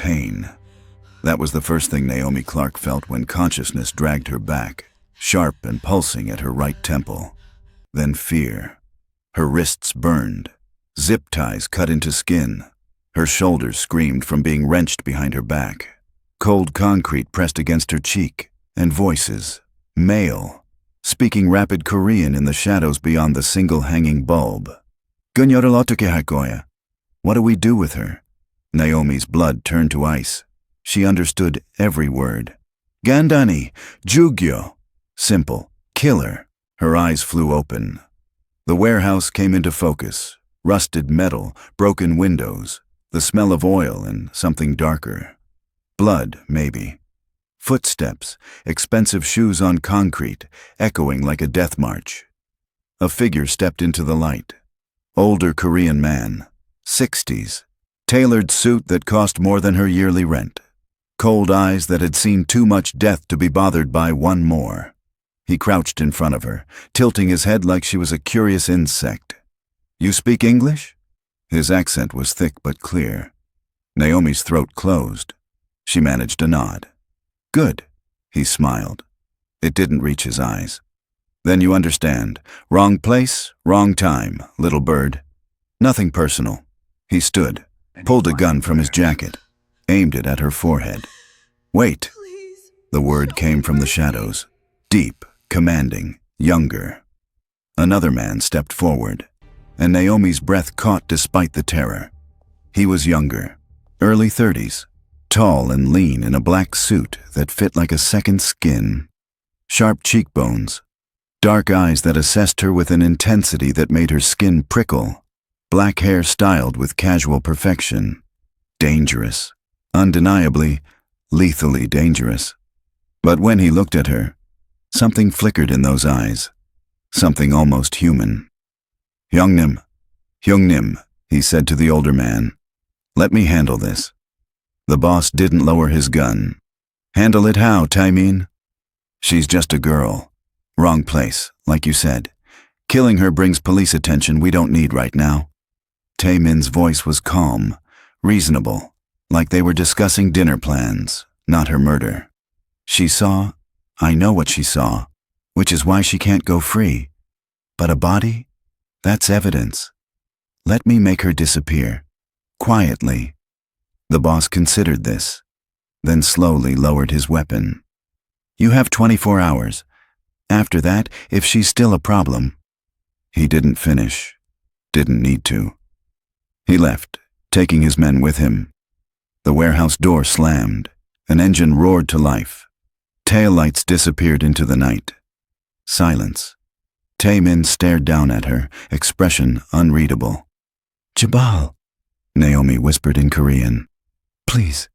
pain. That was the first thing Naomi Clarke felt when consciousness dragged her back, sharp and pulsing at her right temple. Then fear. Her wrists burned. Zip ties cut into skin. Her shoulders screamed from being wrenched behind her back. Cold concrete pressed against her cheek, and voices, male, speaking rapid Korean in the shadows beyond the single hanging bulb. "그녀를 어떻게 할 거야?" What do we do with her? Naomi's blood turned to ice. She understood every word. "간단히, 죽여." Simple, kill her. Her eyes flew open. The warehouse came into focus. Rusted metal, broken windows, the smell of oil and something darker. Blood, maybe. Footsteps, expensive shoes on concrete, echoing like a death march. A figure stepped into the light. Older Korean man, 60s, tailored suit that cost more than her yearly rent. Cold eyes that had seen too much death to be bothered by one more. He crouched in front of her, tilting his head like she was a curious insect. "You speak English?" His accent was thick but clear. Naomi's throat closed. She managed a nod. "Good," he smiled. It didn't reach his eyes. "Then you understand. Wrong place, wrong time, little bird. Nothing personal." He stood, pulled a gun from his jacket, aimed it at her forehead. "Wait." The word came from the shadows, deep, commanding, younger. Another man stepped forward, and Naomi's breath caught despite the terror. He was younger, early 30s, tall and lean in a black suit that fit like a second skin. Sharp cheekbones, dark eyes that assessed her with an intensity that made her skin prickle. Black hair styled with casual perfection. Dangerous. Undeniably, lethally dangerous. But when he looked at her, something flickered in those eyes. Something almost human. Hyungnim, he said to the older man. "Let me handle this." The boss didn't lower his gun. "Handle it how, Tae-Min?" "She's just a girl. Wrong place, like you said. Killing her brings police attention we don't need right now." Tae-Min's voice was calm, reasonable, like they were discussing dinner plans, not her murder. I know what she saw, which is why she can't go free. But a body? That's evidence. Let me make her disappear. Quietly. The boss considered this, then slowly lowered his weapon. "You have 24 hours. After that, if she's still a problem." He didn't finish. Didn't need to. He left, taking his men with him. The warehouse door slammed. An engine roared to life. Taillights disappeared into the night. Silence. Tae-Min stared down at her, expression unreadable. "Jabal," Naomi whispered in Korean. "Please,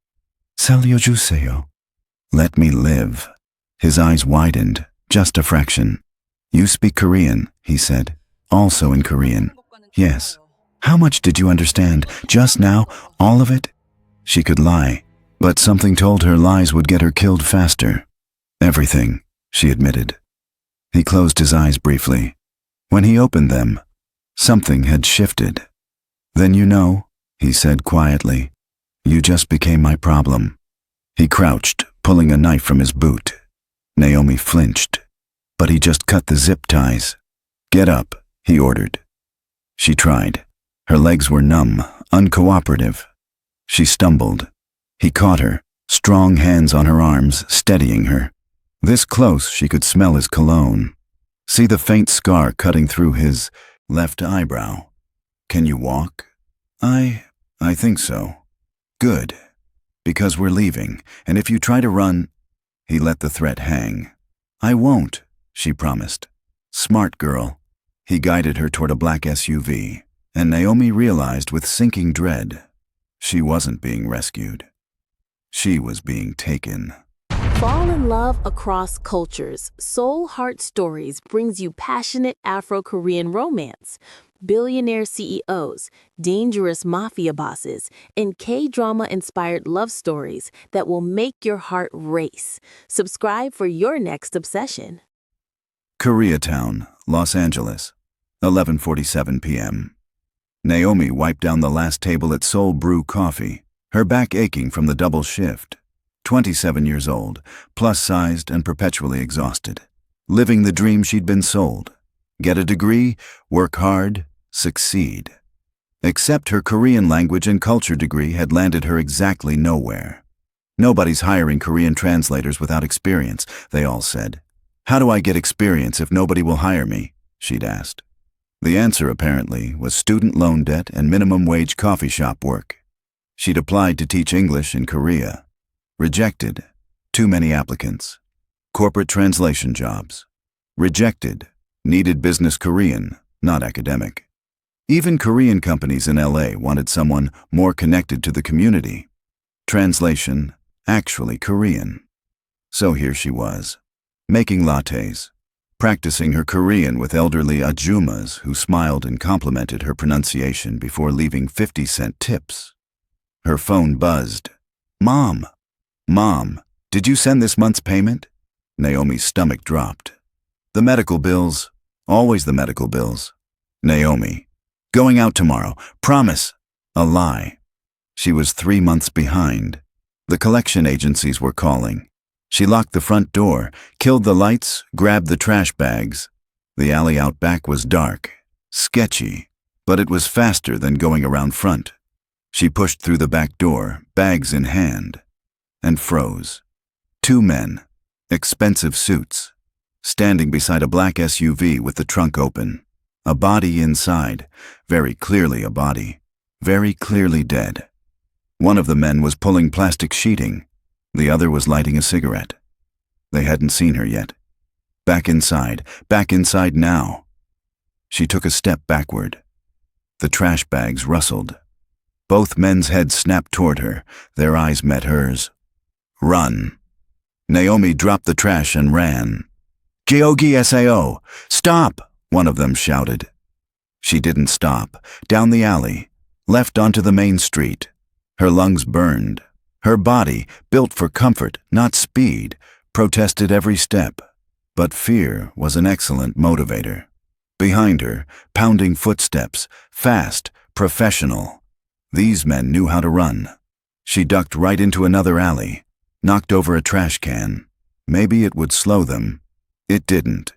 살려주세요." "Let me live." His eyes widened, just a fraction. "You speak Korean," he said, also in Korean. "Yes." "How much did you understand? Just now? All of it?" She could lie, but something told her lies would get her killed faster. "Everything," she admitted. He closed his eyes briefly. When he opened them, something had shifted. "Then you know," he said quietly. "You just became my problem." He crouched, pulling a knife from his boot. Naomi flinched, but he just cut the zip ties. "Get up," he ordered. She tried. Her legs were numb, uncooperative. She stumbled. He caught her, strong hands on her arms, steadying her. This close, she could smell his cologne. See the faint scar cutting through his left eyebrow. "Can you walk?" I think so." "Good. Because we're leaving, and if you try to run—" He let the threat hang. "I won't," she promised. Smart girl. He guided her toward a black SUV, and Naomi realized with sinking dread, she wasn't being rescued. She was being taken. Fall in love across cultures. Seoul Heart Stories brings you passionate Afro-Korean romance, billionaire CEOs, dangerous mafia bosses, and K-drama-inspired love stories that will make your heart race. Subscribe for your next obsession. Koreatown, Los Angeles, 11:47 p.m. Naomi wiped down the last table at Seoul Brew Coffee, her back aching from the double shift. 27 years old, plus-sized and perpetually exhausted. Living the dream she'd been sold. Get a degree, work hard, succeed. Except her Korean language and culture degree had landed her exactly nowhere. Nobody's hiring Korean translators without experience, they all said. How do I get experience if nobody will hire me? She'd asked. The answer, apparently, was student loan debt and minimum wage coffee shop work. She'd applied to teach English in Korea. Rejected. Too many applicants. Corporate translation jobs. Rejected. Needed business Korean, not academic. Even Korean companies in LA wanted someone more connected to the community. Translation, actually Korean. So here she was, making lattes, practicing her Korean with elderly ajumas who smiled and complimented her pronunciation before leaving 50-cent tips. Her phone buzzed. Mom! Mom, did you send this month's payment? Naomi's stomach dropped. The medical bills, always the medical bills. Naomi, going out tomorrow, promise. A lie. She was 3 months behind. The collection agencies were calling. She locked the front door, killed the lights, grabbed the trash bags. The alley out back was dark, sketchy, but it was faster than going around front. She pushed through the back door, bags in hand, and froze. 2 men, expensive suits, standing beside a black SUV with the trunk open. A body inside, very clearly a body, very clearly dead. One of the men was pulling plastic sheeting. The other was lighting a cigarette. They hadn't seen her yet. Back inside now. She took a step backward. The trash bags rustled. Both men's heads snapped toward her. Their eyes met hers. Run. Naomi dropped the trash and ran. Geogi Sao! Stop! One of them shouted. She didn't stop. Down the alley. Left onto the main street. Her lungs burned. Her body, built for comfort, not speed, protested every step. But fear was an excellent motivator. Behind her, pounding footsteps, fast, professional. These men knew how to run. She ducked right into another alley, knocked over a trash can. Maybe it would slow them. It didn't.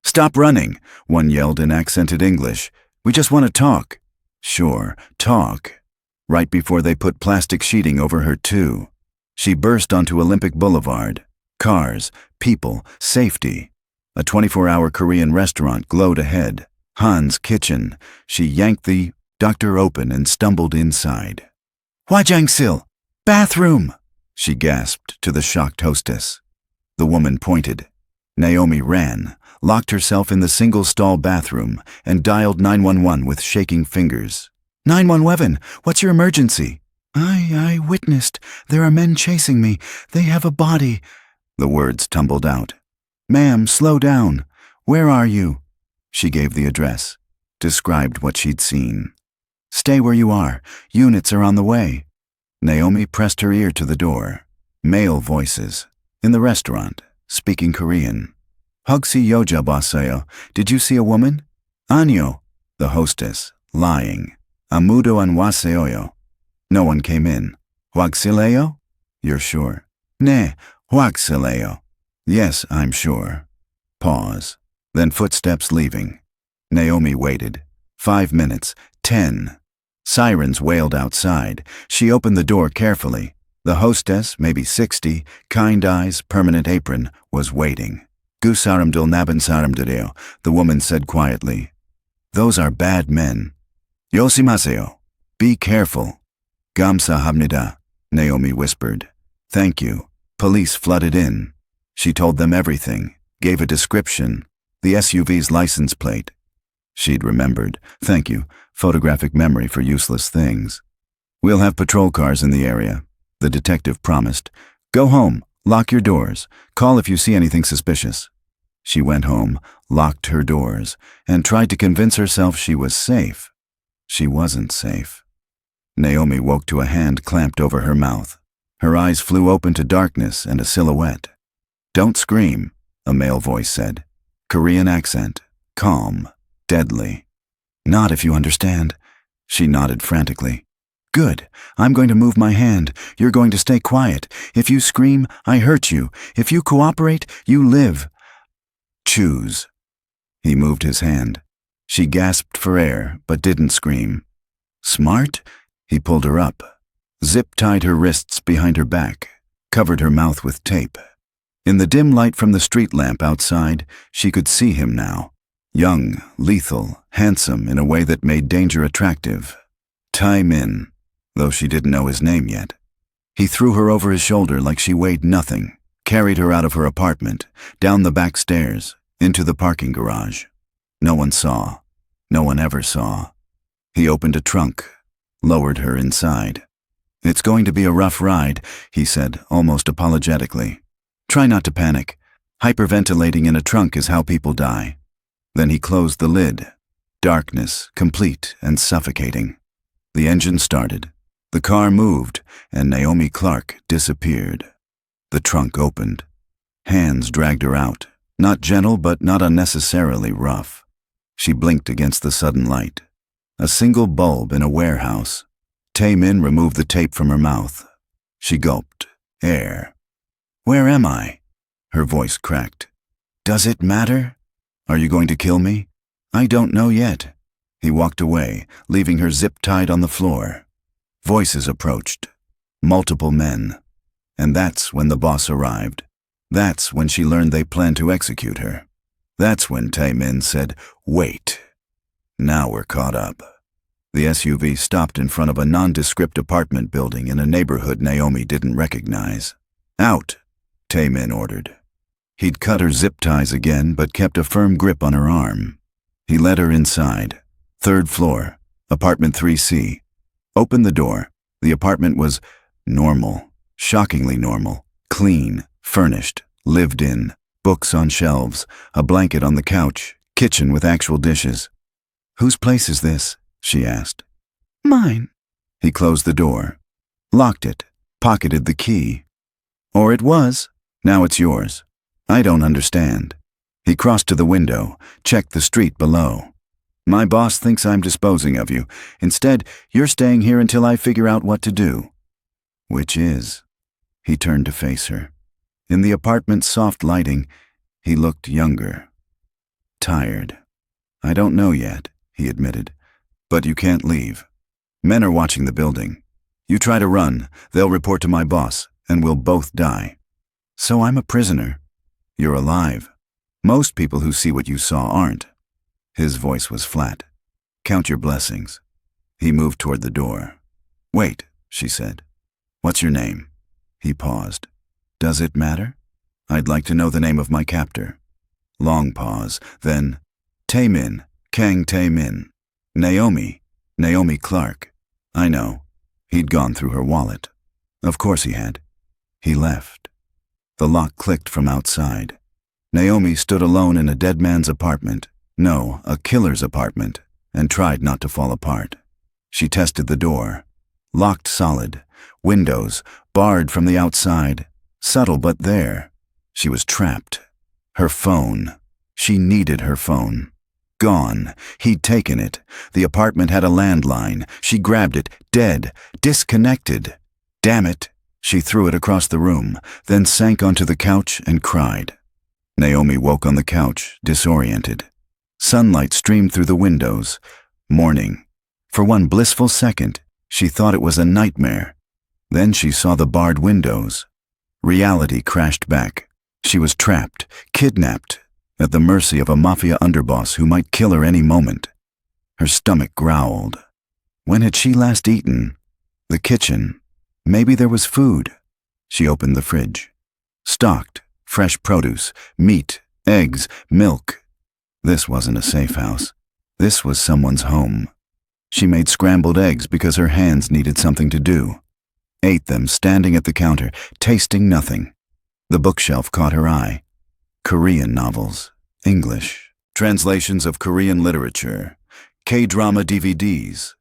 Stop running, one yelled in accented English. We just want to talk. Sure, talk. Right before they put plastic sheeting over her too. She burst onto Olympic Boulevard. Cars, people, safety. A 24-hour Korean restaurant glowed ahead. Han's Kitchen. She yanked the door open and stumbled inside. Hwajangsil! Bathroom! She gasped to the shocked hostess. The woman pointed. Naomi ran, locked herself in the single-stall bathroom, and dialed 911 with shaking fingers. 911, what's your emergency? I witnessed. There are men chasing me. They have a body. The words tumbled out. Ma'am, slow down. Where are you? She gave the address, described what she'd seen. Stay where you are. Units are on the way. Naomi pressed her ear to the door. Male voices. In the restaurant, speaking Korean. Hugsi yoja baseo. Did you see a woman? Anyo. The hostess, lying. Amudo an waseoyo. No one came in. Huagsileo? You're sure? Ne, huagsileo. Yes, I'm sure. Pause. Then footsteps leaving. Naomi waited. 5 minutes. 10. Sirens wailed outside. She opened the door carefully. The hostess, maybe 60, kind eyes, permanent apron, was waiting. Gusaramdil nabansaramdileo, the woman said quietly. Those are bad men. Yosimaseo. Be careful. Gamsahamnida, Naomi whispered. Thank you. Police flooded in. She told them everything, gave a description, the SUV's license plate. She'd remembered. Thank you. Photographic memory for useless things. We'll have patrol cars in the area, the detective promised. Go home. Lock your doors. Call if you see anything suspicious. She went home, locked her doors, and tried to convince herself she was safe. She wasn't safe. Naomi woke to a hand clamped over her mouth. Her eyes flew open to darkness and a silhouette. Don't scream, a male voice said. Korean accent, calm, deadly. Not if you understand. She nodded frantically. Good. I'm going to move my hand. You're going to stay quiet. If you scream, I hurt you. If you cooperate, you live. Choose. He moved his hand. She gasped for air, but didn't scream. Smart? He pulled her up. Zip-tied her wrists behind her back, covered her mouth with tape. In the dim light from the street lamp outside, she could see him now. Young, lethal, handsome in a way that made danger attractive. Tae-Min, though she didn't know his name yet. He threw her over his shoulder like she weighed nothing, carried her out of her apartment, down the back stairs, into the parking garage. No one saw. No one ever saw. He opened a trunk, lowered her inside. It's going to be a rough ride, he said, almost apologetically. Try not to panic. Hyperventilating in a trunk is how people die. Then he closed the lid. Darkness, complete and suffocating. The engine started. The car moved, and Naomi Clarke disappeared. The trunk opened. Hands dragged her out, not gentle but not unnecessarily rough. She blinked against the sudden light. A single bulb in a warehouse. Tae-Min removed the tape from her mouth. She gulped. Air. Where am I? Her voice cracked. Does it matter? Are you going to kill me? I don't know yet. He walked away, leaving her zip-tied on the floor. Voices approached. Multiple men. And that's when the boss arrived. That's when she learned they planned to execute her. That's when Tae-Min said, "Wait." Now we're caught up. The SUV stopped in front of a nondescript apartment building in a neighborhood Naomi didn't recognize. Out, Tae-Min ordered. He'd cut her zip ties again but kept a firm grip on her arm. He led her inside. 3rd floor, apartment 3C. Opened the door. The apartment was normal, shockingly normal, clean, furnished, lived in, books on shelves, a blanket on the couch, kitchen with actual dishes. Whose place is this? She asked. Mine. He closed the door, locked it, pocketed the key. Or it was. Now it's yours. I don't understand. He crossed to the window, checked the street below. My boss thinks I'm disposing of you. Instead, you're staying here until I figure out what to do. Which is? He turned to face her. In the apartment's soft lighting, he looked younger. Tired. I don't know yet, he admitted. But you can't leave. Men are watching the building. You try to run, they'll report to my boss, and we'll both die. So I'm a prisoner. You're alive. Most people who see what you saw aren't. His voice was flat. Count your blessings. He moved toward the door. Wait, she said. What's your name? He paused. Does it matter? I'd like to know the name of my captor. Long pause, then, Tae-Min Kang Tae-Min. Naomi Clarke. I know. He'd gone through her wallet. Of course he had. He left. The lock clicked from outside. Naomi stood alone in a dead man's apartment. No, a killer's apartment, and tried not to fall apart. She tested the door. Locked solid. Windows, barred from the outside. Subtle but there. She was trapped. Her phone. She needed her phone. Gone. He'd taken it. The apartment had a landline. She grabbed it. Dead. Disconnected. Damn it. She threw it across the room, then sank onto the couch and cried. Naomi woke on the couch, disoriented. Sunlight streamed through the windows. Morning. For one blissful second, she thought it was a nightmare. Then she saw the barred windows. Reality crashed back. She was trapped, kidnapped, at the mercy of a mafia underboss who might kill her any moment. Her stomach growled. When had she last eaten? The kitchen. Maybe there was food. She opened the fridge. Stocked, fresh produce, meat, eggs, milk. This wasn't a safe house. This was someone's home. She made scrambled eggs because her hands needed something to do. Ate them standing at the counter, tasting nothing. The bookshelf caught her eye. Korean novels, English, translations of Korean literature, K-drama DVDs.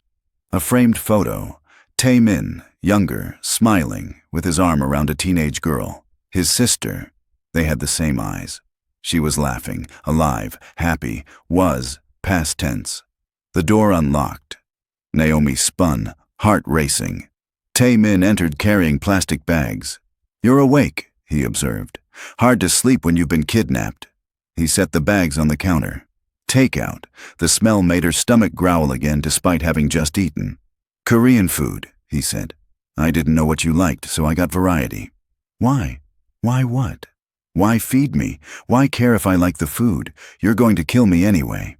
A framed photo, Tae-Min, younger, smiling, with his arm around a teenage girl. His sister. They had the same eyes. She was laughing, alive, happy, was, past tense. The door unlocked. Naomi spun, heart racing. Tae-Min entered carrying plastic bags. "You're awake," he observed. "Hard to sleep when you've been kidnapped." He set the bags on the counter. Takeout. The smell made her stomach growl again despite having just eaten. "Korean food," he said. "I didn't know what you liked, so I got variety." "Why? Why what? Why feed me? Why care if I like the food? You're going to kill me anyway."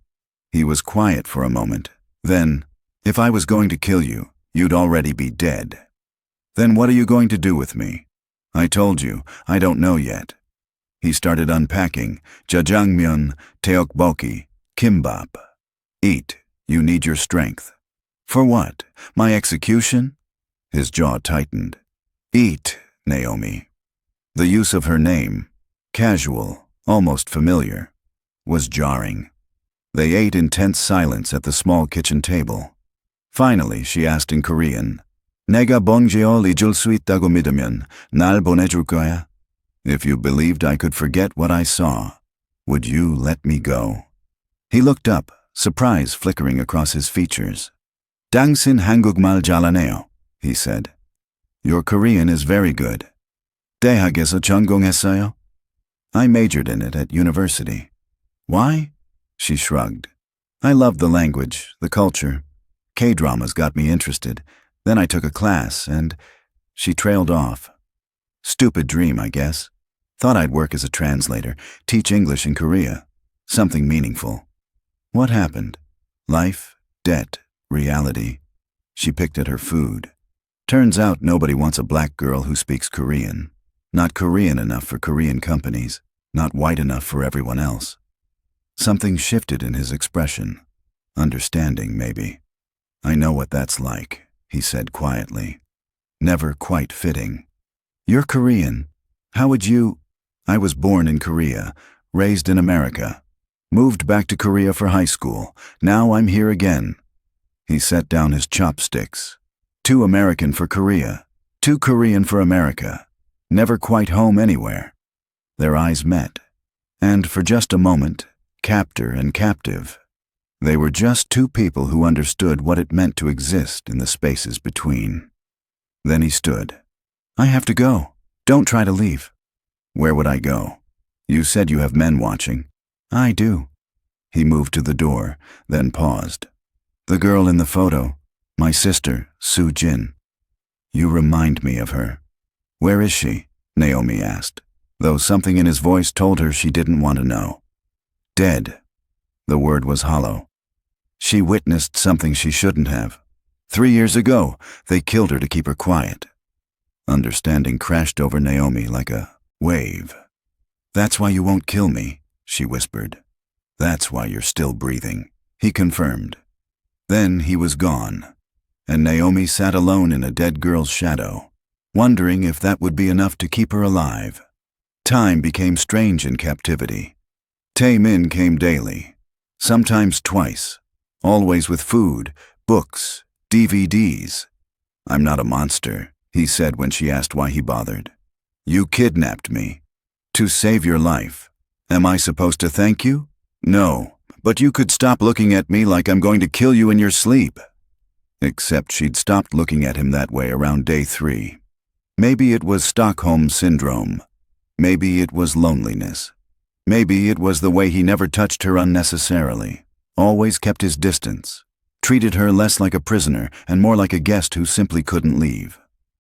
He was quiet for a moment. Then, "If I was going to kill you, you'd already be dead." "Then what are you going to do with me?" "I told you, I don't know yet." He started unpacking. Jjajangmyeon, tteokbokki, kimbap. "Eat. You need your strength." "For what? My execution?" His jaw tightened. "Eat, Naomi." The use of her name, casual, almost familiar, was jarring. They ate in tense silence at the small kitchen table. Finally, she asked in Korean, "내가 번개를 잊을 수 있다고 믿으면 날 보내줄 거야?" "If you believed I could forget what I saw, would you let me go?" He looked up, surprise flickering across his features. "당신 한국말 잘하네요," he said. "Your Korean is very good." 대학에서 전공했어요? "I majored in it at university." "Why?" She shrugged. "I loved the language, the culture. K-dramas got me interested. Then I took a class, and..." She trailed off. "Stupid dream, I guess. Thought I'd work as a translator, teach English in Korea. Something meaningful. What happened? Life, debt, reality." She picked at her food. "Turns out nobody wants a black girl who speaks Korean. Not Korean enough for Korean companies, not white enough for everyone else." Something shifted in his expression. Understanding, maybe. "I know what that's like," he said quietly. "Never quite fitting." "You're Korean. How would you..." "I was born in Korea, raised in America. Moved back to Korea for high school. Now I'm here again." He set down his chopsticks. "Too American for Korea. Too Korean for America. Never quite home anywhere." Their eyes met. And for just a moment, captor and captive. They were just two people who understood what it meant to exist in the spaces between. Then he stood. "I have to go. Don't try to leave." "Where would I go? You said you have men watching." "I do." He moved to the door, then paused. "The girl in the photo, my sister, Soo Jin. You remind me of her." "Where is she?" Naomi asked, though something in his voice told her she didn't want to know. "Dead." The word was hollow. She witnessed something she shouldn't have. 3 years ago, they killed her to keep her quiet. Understanding crashed over Naomi like a wave. "That's why you won't kill me," she whispered. "That's why you're still breathing," he confirmed. Then he was gone, and Naomi sat alone in a dead girl's shadow, wondering if that would be enough to keep her alive. Time became strange in captivity. Tae-Min came daily, sometimes twice, always with food, books, DVDs. "I'm not a monster," he said when she asked why he bothered. "You kidnapped me. To save your life. Am I supposed to thank you? No, but you could stop looking at me like I'm going to kill you in your sleep." Except she'd stopped looking at him that way around day 3. Maybe it was Stockholm Syndrome. Maybe it was loneliness. Maybe it was the way he never touched her unnecessarily, always kept his distance, treated her less like a prisoner and more like a guest who simply couldn't leave.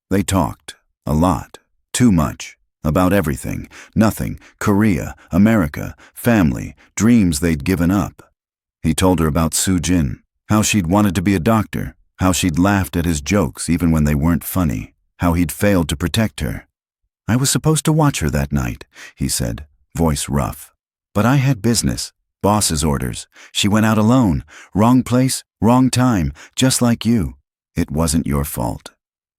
They talked, a lot, too much, about everything, nothing, Korea, America, family, dreams they'd given up. He told her about Soo Jin, how she'd wanted to be a doctor, how she'd laughed at his jokes even when they weren't funny, how he'd failed to protect her. "I was supposed to watch her that night," he said, voice rough. "But I had business, boss's orders. She went out alone, wrong place, wrong time, just like you. It wasn't your fault,"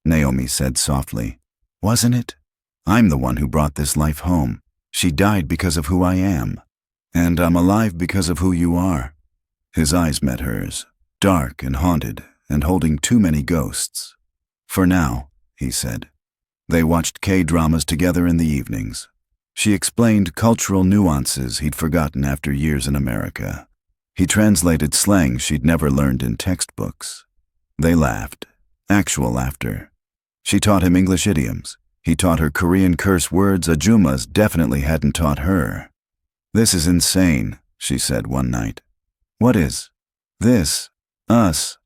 Naomi said softly. "Wasn't it? I'm the one who brought this life home. She died because of who I am. And I'm alive because of who you are." His eyes met hers, dark and haunted, and holding too many ghosts. "For now," he said. They watched K-dramas together in the evenings. She explained cultural nuances he'd forgotten after years in America. He translated slang she'd never learned in textbooks. They laughed, Actual laughter. She taught him English idioms. He taught her Korean curse words Ajumas definitely hadn't taught her. "This is insane," she said one night. "What is?" "This. Us.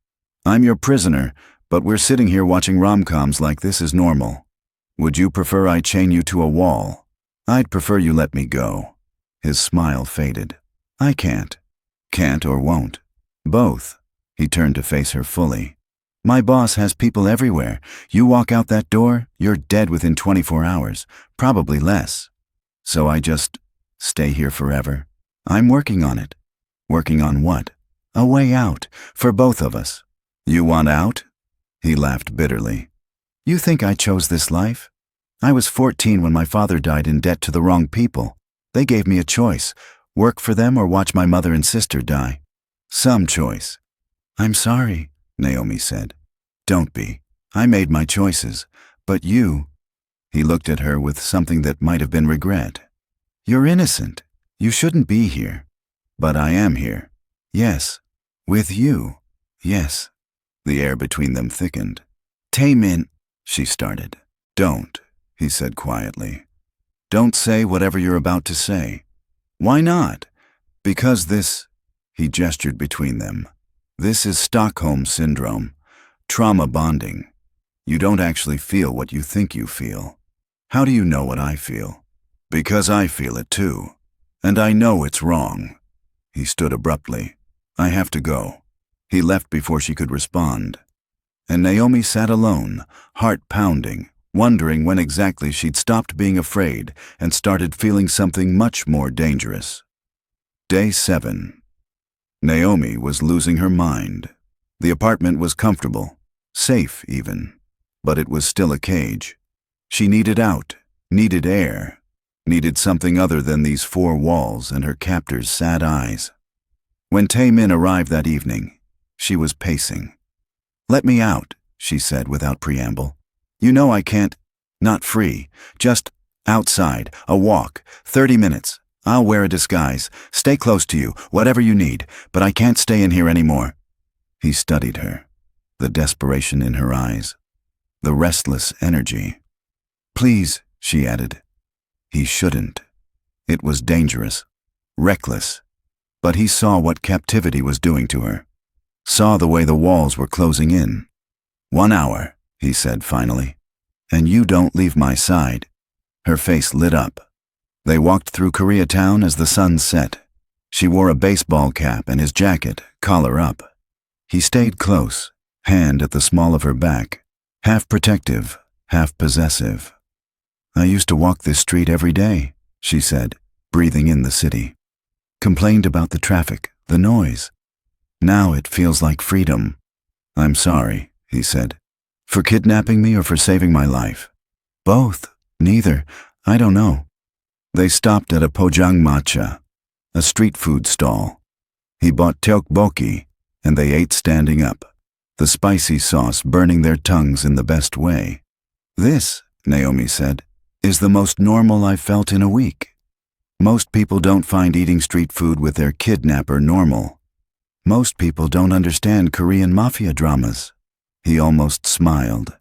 I'm your prisoner, but we're sitting here watching rom-coms like this is normal. Would you prefer I chain you to a wall? I'd prefer you let me go." His smile faded. "I can't." "Can't or won't?" "Both." He turned to face her fully. "My boss has people everywhere. You walk out that door, you're dead within 24 hours, probably less. So I just stay here forever. I'm working on it." "Working on what?" "A way out, for both of us." "You want out?" He laughed bitterly. "You think I chose this life? I was 14 when my father died in debt to the wrong people. They gave me a choice, work for them or watch my mother and sister die. Some choice." "I'm sorry," Naomi said. "Don't be. I made my choices. But you—" He looked at her with something that might have been regret. "You're innocent. You shouldn't be here." "But I am here." "Yes. With you." "Yes." The air between them thickened. "Tae-Min," she started. "Don't," he said quietly. "Don't say whatever you're about to say." "Why not?" "Because this—" He gestured between them. "This is Stockholm Syndrome. Trauma bonding. You don't actually feel what you think you feel." "How do you know what I feel?" "Because I feel it too. And I know it's wrong." He stood abruptly. "I have to go." He left before she could respond. And Naomi sat alone, heart pounding, wondering when exactly she'd stopped being afraid and started feeling something much more dangerous. Day 7. Naomi was losing her mind. The apartment was comfortable, safe even, but it was still a cage. She needed out, needed air, needed something other than these four walls and her captor's sad eyes. When Tae-Min arrived that evening, she was pacing. "Let me out," she said without preamble. "You know I can't—" "Not free, just outside, a walk, 30 minutes. I'll wear a disguise, stay close to you, whatever you need, but I can't stay in here anymore." He studied her, the desperation in her eyes, the restless energy. "Please," she added. He shouldn't. It was dangerous, reckless. But he saw what captivity was doing to her, saw the way the walls were closing in. "1 hour," he said finally, "and you don't leave my side." Her face lit up. They walked through Koreatown as the sun set. She wore a baseball cap and his jacket, collar up. He stayed close, hand at the small of her back, half protective, half possessive. "I used to walk this street every day," she said, breathing in the city. "Complained about the traffic, the noise. Now it feels like freedom." "I'm sorry," he said. "For kidnapping me or for saving my life?" "Both. Neither. I don't know." They stopped at a pojangmatcha, a street food stall. He bought tteokbokki, and they ate standing up, the spicy sauce burning their tongues in the best way. "This," Naomi said, "is the most normal I've felt in a week. Most people don't find eating street food with their kidnapper normal. Most people don't understand Korean mafia dramas." He almost smiled.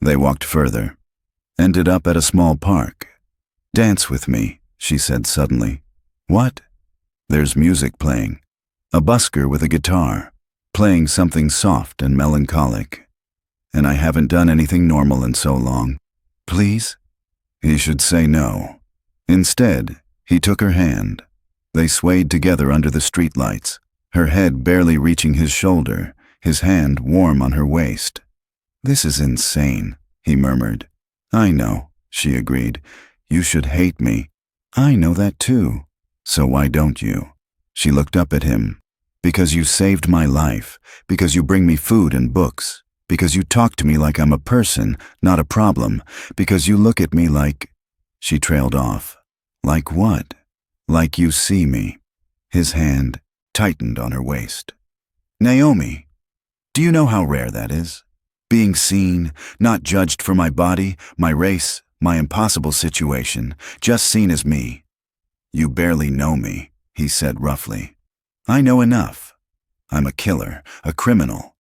They walked further, ended up at a small park. "Dance with me," she said suddenly. "What?" "There's music playing. A busker with a guitar, playing something soft and melancholic. And I haven't done anything normal in so long. Please?" He should say no. Instead, he took her hand. They swayed together under the streetlights, her head barely reaching his shoulder, his hand warm on her waist. "This is insane," he murmured. "I know," she agreed. "You should hate me." "I know that too. So why don't you?" She looked up at him. "Because you saved my life, because you bring me food and books, because you talk to me like I'm a person, not a problem, because you look at me like—" She trailed off. "Like what?" "Like you see me." His hand tightened on her waist. "Naomi, do you know how rare that is? Being seen, not judged for my body, my race, my impossible situation, just seen as me." "You barely know me," he said roughly. "I know enough. I'm a killer, a criminal.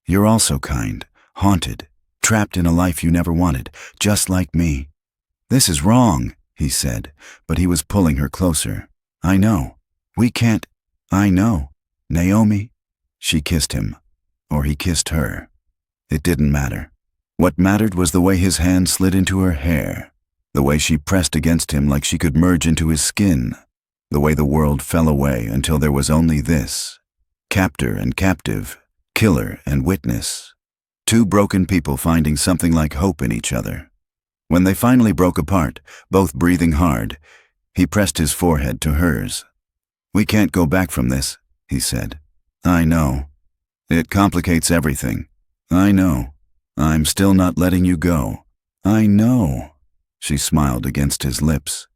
You're also kind, haunted, trapped in a life you never wanted, just like me. This is wrong, he said, but he was pulling her closer. I know. We can't. I know. Naomi. She kissed him. Or he kissed her. It didn't matter. What mattered was the way his hand slid into her hair, the way she pressed against him like she could merge into his skin, the way the world fell away until there was only this. Captor and captive, killer and witness. Two broken people finding something like hope in each other. When they finally broke apart, both breathing hard, he pressed his forehead to hers. We can't go back from this, he said. I know. It complicates everything. I know. I'm still not letting you go. I know. She smiled against his lips.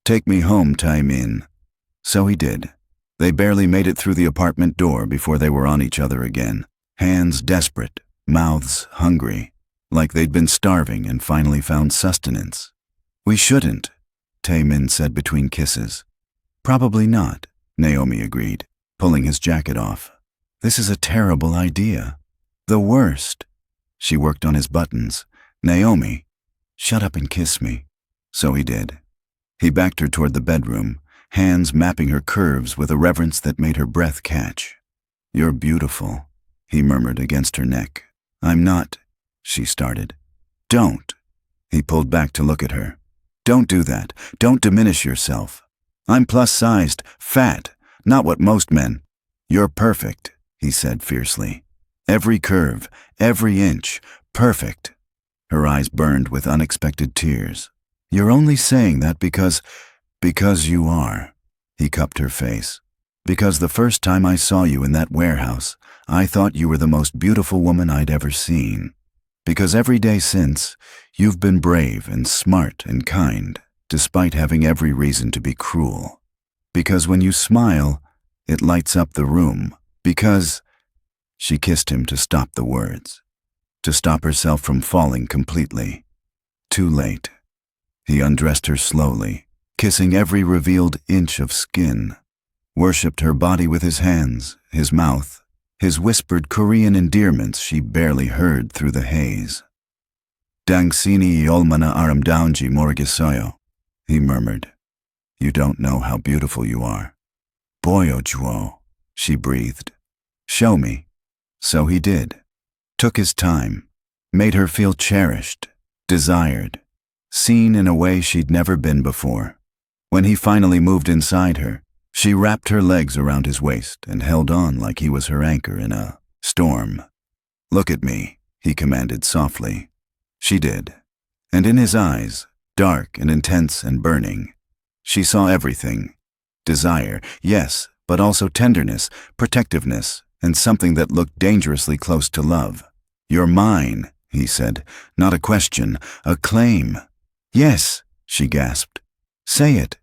Take me home, Tae-Min. So he did. They barely made it through the apartment door before they were on each other again, hands desperate, mouths hungry, like they'd been starving and finally found sustenance. We shouldn't, Tae-Min said between kisses. Probably not, Naomi agreed, pulling his jacket off. This is a terrible idea. The worst. She worked on his buttons. Naomi, shut up and kiss me. So he did. He backed her toward the bedroom, hands mapping her curves with a reverence that made her breath catch. You're beautiful, he murmured against her neck. I'm not, she started. Don't. He pulled back to look at her. Don't do that. Don't diminish yourself. I'm plus-sized, fat, not what most men. You're perfect, he said fiercely. Every curve, every inch, perfect. Her eyes burned with unexpected tears. You're only saying that because you are. He cupped her face. Because the first time I saw you in that warehouse, I thought you were the most beautiful woman I'd ever seen. Because every day since, you've been brave and smart and kind, despite having every reason to be cruel. Because when you smile, it lights up the room. Because... She kissed him to stop the words, to stop herself from falling completely. Too late. He undressed her slowly, kissing every revealed inch of skin, worshipped her body with his hands, his mouth, his whispered Korean endearments she barely heard through the haze. Dangsini olmana aramdaunji morigisoyo, he murmured. You don't know how beautiful you are. Boyojuo, she breathed. Show me. So he did. Took his time, made her feel cherished, desired, seen in a way she'd never been before. When he finally moved inside her, she wrapped her legs around his waist and held on like he was her anchor in a storm. Look at me, he commanded softly. She did. And in his eyes, dark and intense and burning, she saw everything. Desire, yes, but also tenderness, protectiveness, and something that looked dangerously close to love. You're mine, he said, not a question, a claim. Yes, she gasped. Say it.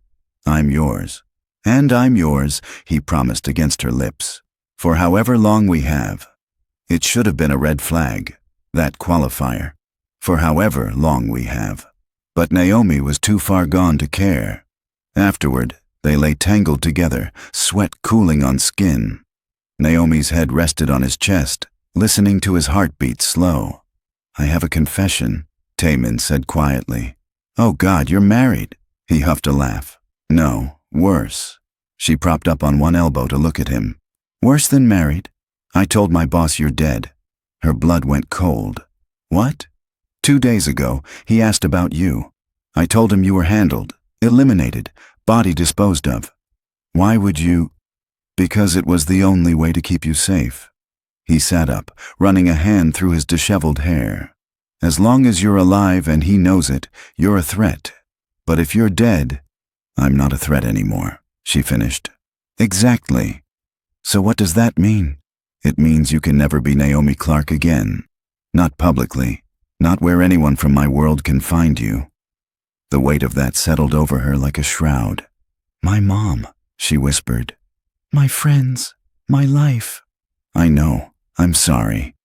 I'm yours. And I'm yours, he promised against her lips. For however long we have. It should have been a red flag, that qualifier. For however long we have. But Naomi was too far gone to care. Afterward, they lay tangled together, sweat cooling on skin. Naomi's head rested on his chest, listening to his heartbeat slow. I have a confession, Tae-Min said quietly. Oh God, you're married. He huffed a laugh. No, worse. She propped up on one elbow to look at him. Worse than married? I told my boss you're dead. Her blood went cold. What? 2 days ago, he asked about you. I told him you were handled, eliminated, body disposed of. Why would you? Because it was the only way to keep you safe. He sat up, running a hand through his disheveled hair. As long as you're alive and he knows it, you're a threat. But if you're dead, I'm not a threat anymore, she finished. Exactly. So what does that mean? It means you can never be Naomi Clarke again. Not publicly, not where anyone from my world can find you. The weight of that settled over her like a shroud. My mom, she whispered. My friends, my life. I know, I'm sorry.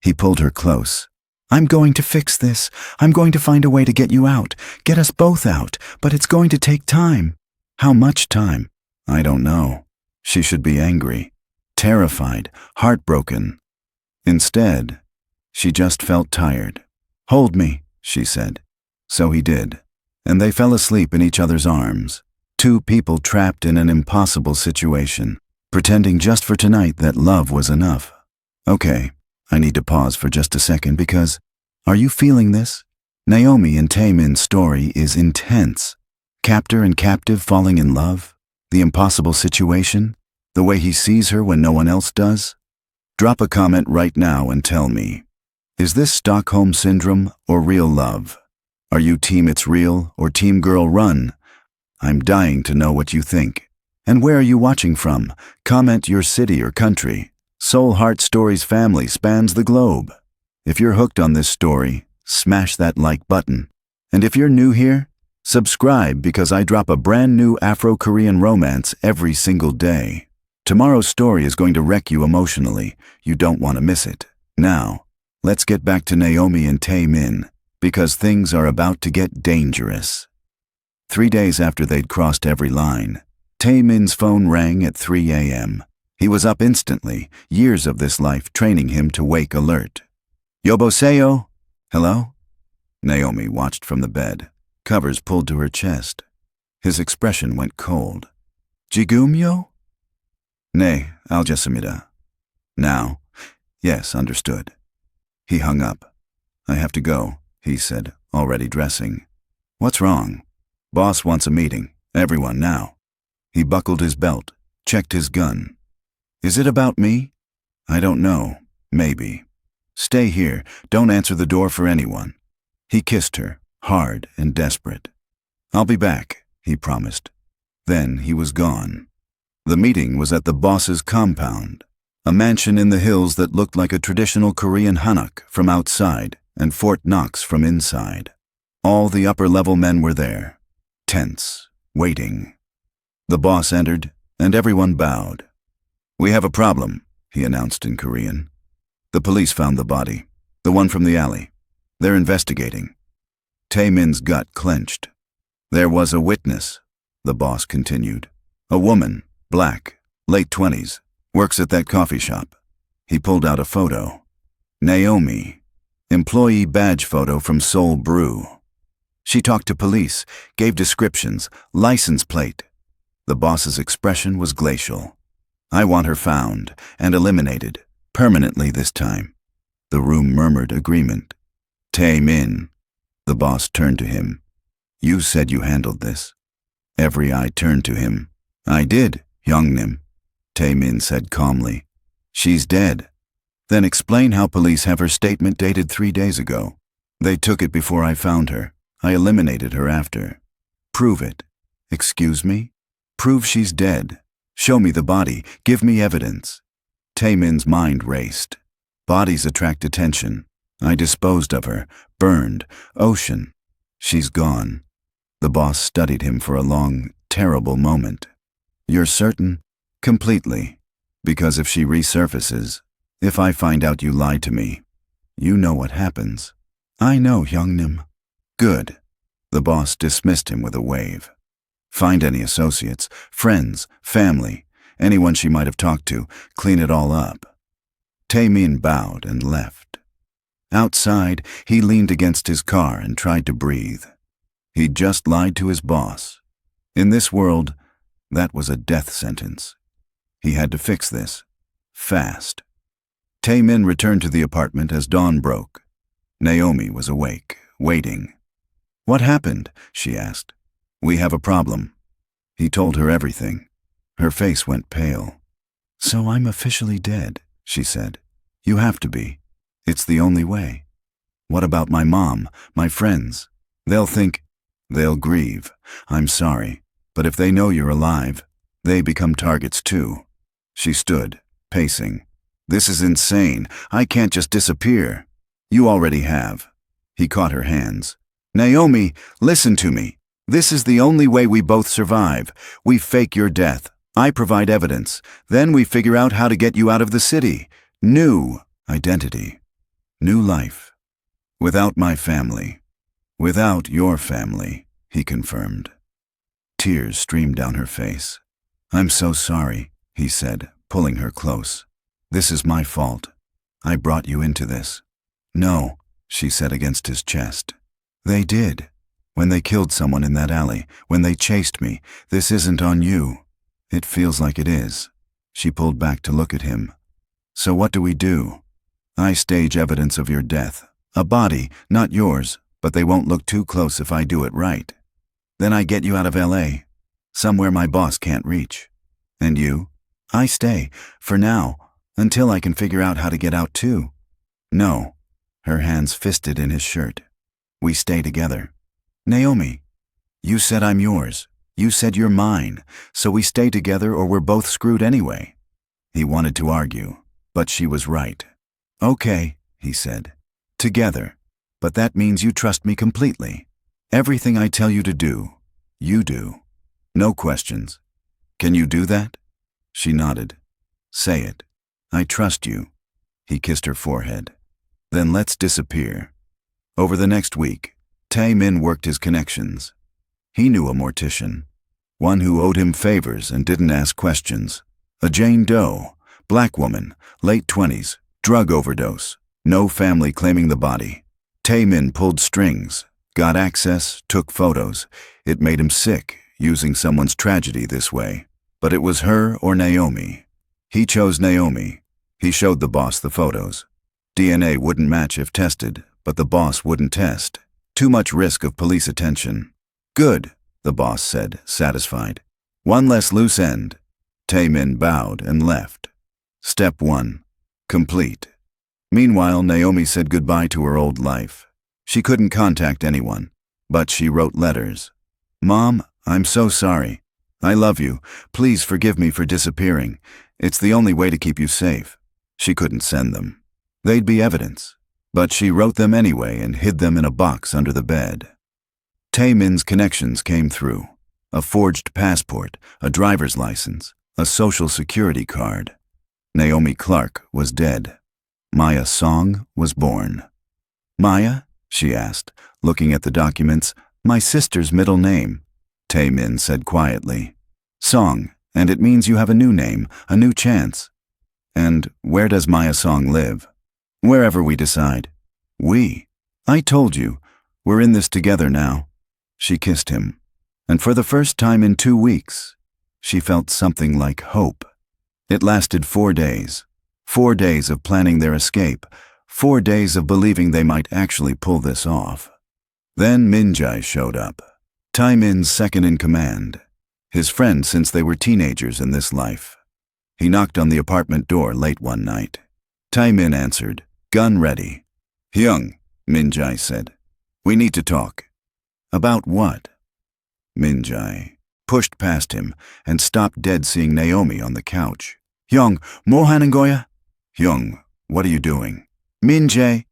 He pulled her close. I'm going to fix this. I'm going to find a way to get you out, get us both out, but it's going to take time. How much time? I don't know. She should be angry, terrified, heartbroken. Instead, She just felt tired. "Hold me," she said. So he did, and they fell asleep in each other's arms. Two people trapped in an impossible situation, pretending just for tonight that love was enough. Okay, I need to pause for just a second because, are you feeling this? Naomi and Tae-Min's story is intense. Captor and captive falling in love, the impossible situation, the way he sees her when no one else does. Drop a comment right now and tell me, is this Stockholm Syndrome or real love? Are you team it's real or team girl run? I'm dying to know what you think. And where are you watching from? Comment your city or country. Soul Heart Stories family spans the globe. If you're hooked on this story, smash that like button. And if you're new here, subscribe because I drop a brand new Afro-Korean romance every single day. Tomorrow's story is going to wreck you emotionally. You don't want to miss it. Now, let's get back to Naomi and Tae-Min, because things are about to get dangerous. 3 days after they'd crossed every line, Tae-Min's phone rang at 3 a.m. He was up instantly, years of this life training him to wake alert. "Yoboseo?" "Hello?" Naomi watched from the bed, covers pulled to her chest. His expression went cold. "Jigumyo?" "Ne, aljasamida." "Now?" "Yes, understood." He hung up. "I have to go," he said, already dressing. "What's wrong?" "Boss wants a meeting. Everyone now." He buckled his belt, checked his gun. "Is it about me?" "I don't know. Maybe." "Stay here. Don't answer the door for anyone." He kissed her, hard and desperate. "I'll be back," he promised. Then he was gone. The meeting was at the boss's compound, a mansion in the hills that looked like a traditional Korean hanok from outside and Fort Knox from inside. All the upper-level men were there, tense, waiting. The boss entered, and everyone bowed. "We have a problem," he announced in Korean. "The police found the body, the one from the alley. They're investigating." Tae-Min's gut clenched. "There was a witness," the boss continued. "A woman, black, late 20s, works at that coffee shop." He pulled out a photo. Naomi, employee badge photo from Seoul Brew. She talked to police, gave descriptions, license plate. The boss's expression was glacial. "I want her found and eliminated, permanently this time." The room murmured agreement. "Tae-Min." The boss turned to him. "You said you handled this." Every eye turned to him. "I did, Youngnim," Tae-Min said calmly. "She's dead." "Then explain how police have her statement dated 3 days ago." "They took it before I found her. I eliminated her after." "Prove it." "Excuse me?" "Prove she's dead. Show me the body. Give me evidence." Tae-Min's mind raced. Bodies attract attention. I disposed of her. Burned. Ocean. She's gone. The boss studied him for a long, terrible moment. "You're certain?" "Completely. Because if she resurfaces, if I find out you lied to me, you know what happens." "I know, Youngnim." "Good." The boss dismissed him with a wave. "Find any associates, friends, family, anyone she might have talked to, clean it all up." Tae-Min bowed and left. Outside, he leaned against his car and tried to breathe. He'd just lied to his boss. In this world, that was a death sentence. He had to fix this. Fast. Tae-Min returned to the apartment as dawn broke. Naomi was awake, waiting. "What happened?" she asked. "We have a problem." He told her everything. Her face went pale. "So I'm officially dead," she said. "You have to be. It's the only way." "What about my mom, my friends? They'll think—" "They'll grieve. I'm sorry. But if they know you're alive, they become targets too." She stood, pacing. "This is insane. I can't just disappear." "You already have." He caught her hands. "Naomi, listen to me. This is the only way we both survive. We fake your death. I provide evidence. Then we figure out how to get you out of the city. New identity. New life. Without my family. Without your family," he confirmed. Tears streamed down her face. "I'm so sorry," he said, pulling her close. "This is my fault. I brought you into this." No, she said against his chest. They did. When they killed someone in that alley, when they chased me, this isn't on you. It feels like it is. She pulled back to look at him. So what do we do? I stage evidence of your death. A body, not yours, but they won't look too close if I do it right. Then I get you out of LA, somewhere my boss can't reach. And you? I stay, for now, until I can figure out how to get out too. No, her hands fisted in his shirt. We stay together. Naomi, you said I'm yours. You said you're mine, so we stay together or we're both screwed anyway. He wanted to argue, but she was right. Okay, he said. Together. But that means you trust me completely. Everything I tell you to do, you do. No questions. Can you do that? She nodded. Say it. I trust you. He kissed her forehead. Then let's disappear. Over the next week, Tae-Min worked his connections. He knew a mortician, one who owed him favors and didn't ask questions. A Jane Doe, black woman, late 20s, drug overdose, no family claiming the body. Tae-Min pulled strings, got access, took photos. It made him sick, using someone's tragedy this way. But it was her or Naomi. He chose Naomi. He showed the boss the photos. DNA wouldn't match if tested, but the boss wouldn't test. Too much risk of police attention. Good, the boss said, satisfied. One less loose end. Tae-Min bowed and left. Step 1. Complete. Meanwhile, Naomi said goodbye to her old life. She couldn't contact anyone, but she wrote letters. Mom, I'm so sorry. I love you. Please forgive me for disappearing. It's the only way to keep you safe. She couldn't send them. They'd be evidence. But she wrote them anyway and hid them in a box under the bed. Tae-Min's connections came through. A forged passport, a driver's license, a social security card. Naomi Clarke was dead. Maya Song was born. Maya? She asked, looking at the documents. My sister's middle name. Tae-Min said quietly. Song, and it means you have a new name, a new chance. And where does Maya Song live? Wherever we decide. We? I told you. We're in this together now. She kissed him. And for the first time in 2 weeks, she felt something like hope. It lasted 4 days. 4 days of planning their escape. 4 days of believing they might actually pull this off. Then Min-jae showed up. Tae-Min's second-in-command. His friend since they were teenagers in this life. He knocked on the apartment door late one night. Tae-Min answered, gun ready. Hyung, Min-jae said. We need to talk. About what? Min-jae pushed past him and stopped dead seeing Naomi on the couch. Hyung, 뭐 하는 거야? Hyung, what are you doing? Min-jae.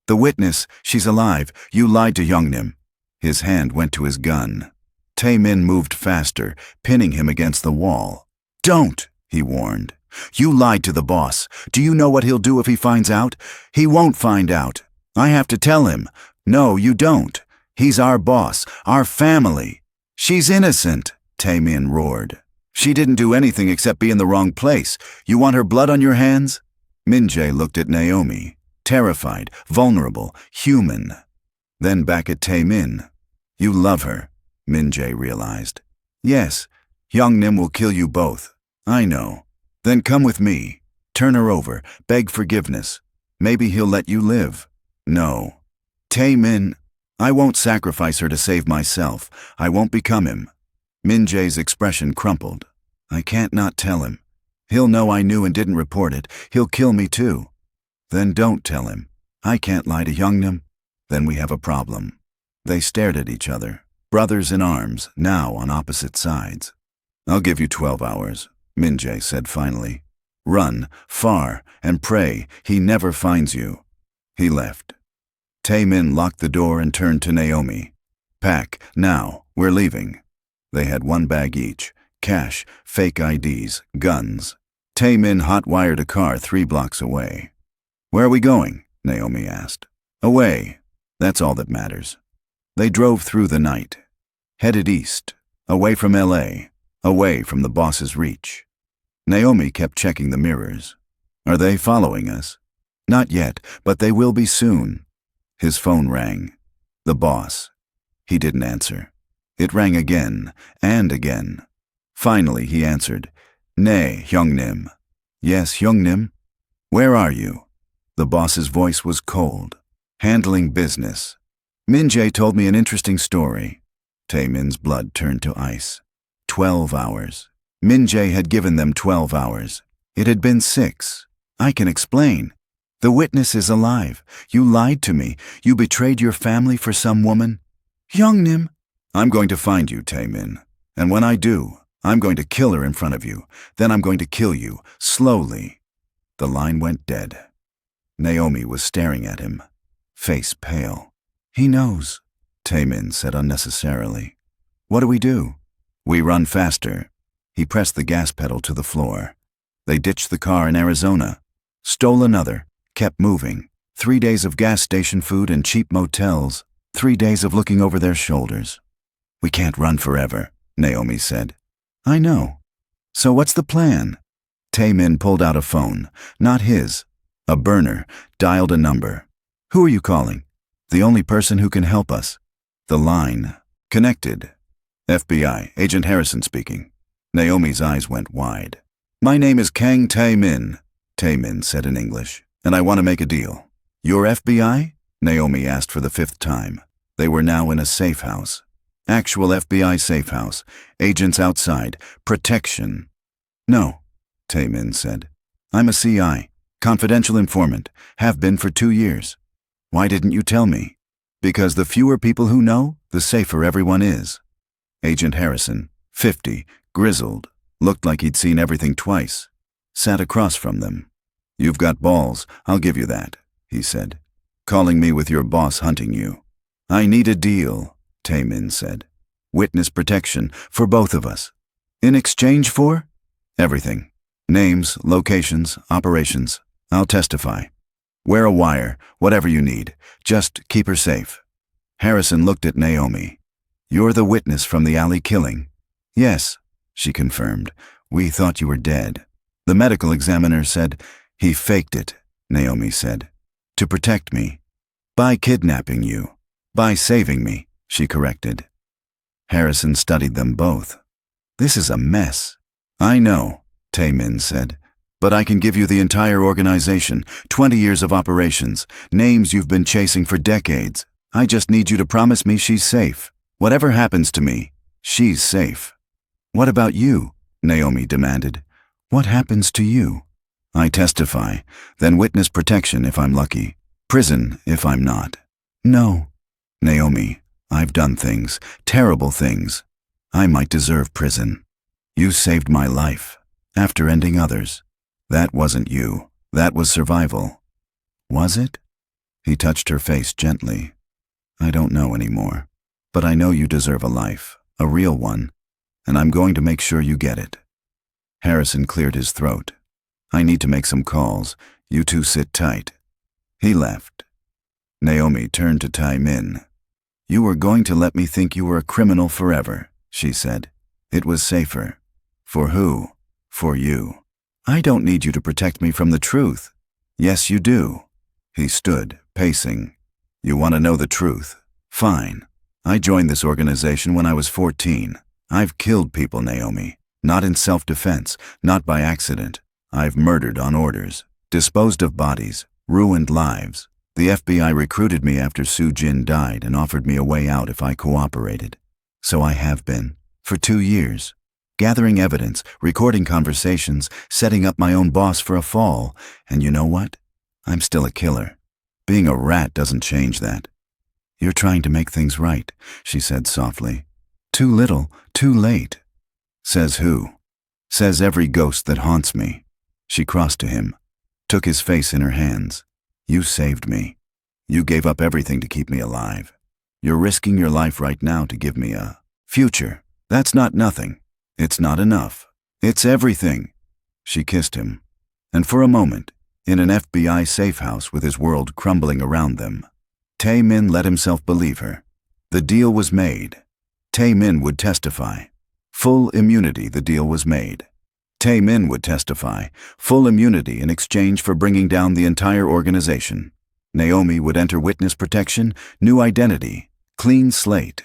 The witness, she's alive. You lied to Hyungnim. His hand went to his gun. Tae-Min moved faster, pinning him against the wall. Don't, he warned. You lied to the boss. Do you know what he'll do if he finds out? He won't find out. I have to tell him. No, you don't. He's our boss, our family. She's innocent, Tae-Min roared. She didn't do anything except be in the wrong place. You want her blood on your hands? Min-jae looked at Naomi, terrified, vulnerable, human. Then back at Tae-Min. You love her, Min-jae realized. Yes, Hyungnim will kill you both. I know. Then come with me. Turn her over, beg forgiveness. Maybe he'll let you live. No. Tae-Min, I won't sacrifice her to save myself. I won't become him. Min-jae's expression crumpled. I can't not tell him. He'll know I knew and didn't report it. He'll kill me too. Then don't tell him. I can't lie to Hyungnim. Then we have a problem. They stared at each other, brothers in arms, now on opposite sides. I'll give you 12 hours, Min-jae said finally. Run, far, and pray he never finds you. He left. Tae-Min locked the door and turned to Naomi. Pack, now, we're leaving. They had 1 bag each, cash, fake IDs, guns. Tae-Min hot-wired a car 3 blocks away. Where are we going? Naomi asked. Away. That's all that matters. They drove through the night, headed east, away from LA, away from the boss's reach. Naomi kept checking the mirrors. Are they following us? Not yet, but they will be soon. His phone rang. The boss. He didn't answer. It rang again and again. Finally, he answered. "Nee, Hyungnim." "Yes, Hyungnim." "Where are you?" The boss's voice was cold. "Handling business." "Min-jae told me an interesting story." Tae-Min's blood turned to ice. 12 hours. Min-jae had given them 12 hours. It had been 6. "I can explain. The witness is alive. You lied to me. You betrayed your family for some woman." "Hyungnim." "I'm going to find you, Tae-Min. And when I do, I'm going to kill her in front of you. Then I'm going to kill you, slowly." The line went dead. Naomi was staring at him, face pale. "He knows," Tae-Min said unnecessarily. "What do we do?" "We run faster." He pressed the gas pedal to the floor. They ditched the car in Arizona, stole another, kept moving. 3 days of gas station food and cheap motels. 3 days of looking over their shoulders. "We can't run forever," Naomi said. "I know. So what's the plan?" Tae-Min pulled out a phone, not his. A burner, dialed a number. "Who are you calling?" "The only person who can help us." The line. Connected. "FBI, Agent Harrison speaking." Naomi's eyes went wide. "My name is Kang Tae-Min," Tae-Min said in English, "and I want to make a deal." "Your FBI?" Naomi asked for the 5th time. They were now in a safe house. Actual FBI safe house. Agents outside. Protection. "No," Tae-Min said. "I'm a CI. Confidential informant. Have been for 2 years." "Why didn't you tell me?" "Because the fewer people who know, the safer everyone is." Agent Harrison, 50, grizzled, looked like he'd seen everything twice, sat across from them. "You've got balls, I'll give you that," he said. "Calling me with your boss hunting you." "I need a deal," Tae-Min said. "Witness protection for both of us." "In exchange for?" "Everything. Names, locations, operations. I'll testify. Wear a wire, whatever you need. Just keep her safe." Harrison looked at Naomi. "You're the witness from the alley killing?" "Yes," she confirmed. "We thought you were dead." The medical examiner said, "He faked it," Naomi said. "To protect me. By kidnapping you. By saving me," she corrected. Harrison studied them both. "This is a mess." "I know," Tae-Min said. "But I can give you the entire organization, 20 years of operations, names you've been chasing for decades. I just need you to promise me she's safe. Whatever happens to me, she's safe." "What about you?" Naomi demanded. "What happens to you?" "I testify, then witness protection if I'm lucky. Prison if I'm not." "No." "Naomi, I've done things, terrible things. I might deserve prison. You saved my life, after ending others. That wasn't you. That was survival." "Was it?" He touched her face gently. "I don't know anymore. But I know you deserve a life, a real one, and I'm going to make sure you get it." Harrison cleared his throat. "I need to make some calls. You two sit tight." He left. Naomi turned to Tae-Min. "You were going to let me think you were a criminal forever," she said. "It was safer." "For who?" "For you." "I don't need you to protect me from the truth." "Yes, you do." He stood, pacing. "You want to know the truth? Fine. I joined this organization when I was 14. I've killed people, Naomi. Not in self-defense, not by accident. I've murdered on orders, disposed of bodies, ruined lives. The FBI recruited me after Soo Jin died and offered me a way out if I cooperated. So I have been, for 2 years. Gathering evidence, recording conversations, setting up my own boss for a fall. And you know what? I'm still a killer. Being a rat doesn't change that." "You're trying to make things right," she said softly. "Too little, too late." "Says who?" "Says every ghost that haunts me." She crossed to him, took his face in her hands. "You saved me. You gave up everything to keep me alive. You're risking your life right now to give me a future. That's not nothing. It's not enough. It's everything." She kissed him. And for a moment, in an FBI safe house with his world crumbling around them, Tae-Min let himself believe her. The deal was made. Tae-Min would testify. Full immunity, the deal was made. Tae-Min would testify, full immunity in exchange for bringing down the entire organization. Naomi would enter witness protection, new identity, clean slate.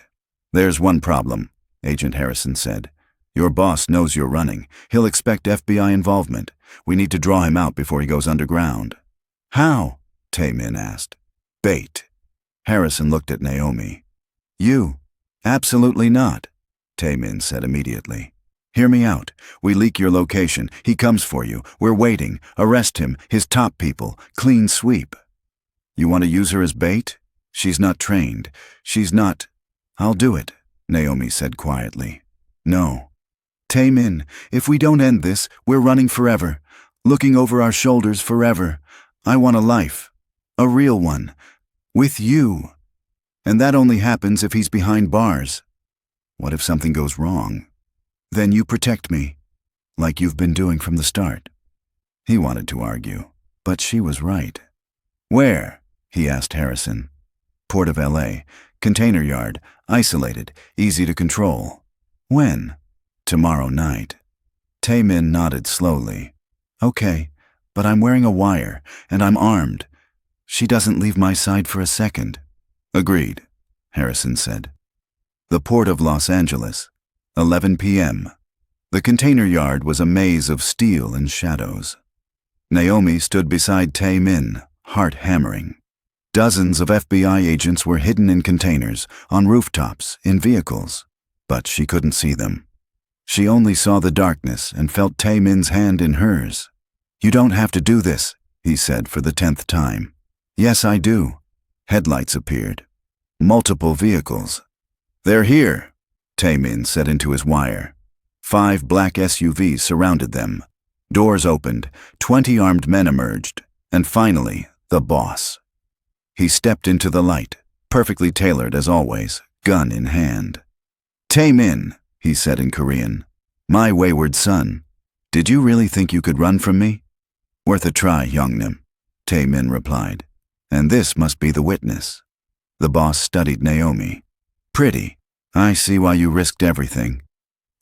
"There's one problem," Agent Harrison said. "Your boss knows you're running. He'll expect FBI involvement. We need to draw him out before he goes underground." "How?" Tae-Min asked. "Bait." Harrison looked at Naomi. "You?" "Absolutely not," Tae-Min said immediately. "Hear me out. We leak your location. He comes for you. We're waiting. Arrest him, his top people. Clean sweep." "You want to use her as bait? She's not trained. She's not—" "I'll do it," Naomi said quietly. "No. Tae-Min, if we don't end this, we're running forever. Looking over our shoulders forever. I want a life. A real one. With you. And that only happens if he's behind bars. What if something goes wrong? Then you protect me, like you've been doing from the start." He wanted to argue, but she was right. "Where?" he asked Harrison. "Port of LA. Container yard. Isolated. Easy to control." "When?" "Tomorrow night." Tae-Min nodded slowly. "Okay, but I'm wearing a wire, and I'm armed. She doesn't leave my side for a second." "Agreed," Harrison said. The Port of Los Angeles, 11 p.m. The container yard was a maze of steel and shadows. Naomi stood beside Tae-Min, heart hammering. Dozens of FBI agents were hidden in containers, on rooftops, in vehicles, but she couldn't see them. She only saw the darkness and felt Tae-Min's hand in hers. "You don't have to do this," he said for the 10th time. "Yes, I do." Headlights appeared. Multiple vehicles. "They're here," Tae-Min said into his wire. 5 black SUVs surrounded them. Doors opened, 20 armed men emerged, and finally, the boss. He stepped into the light, perfectly tailored as always, gun in hand. "Tae-Min," he said in Korean, "my wayward son, did you really think you could run from me?" "Worth a try, Youngnim," Tae-Min replied. "And this must be the witness." The boss studied Naomi. "Pretty. I see why you risked everything."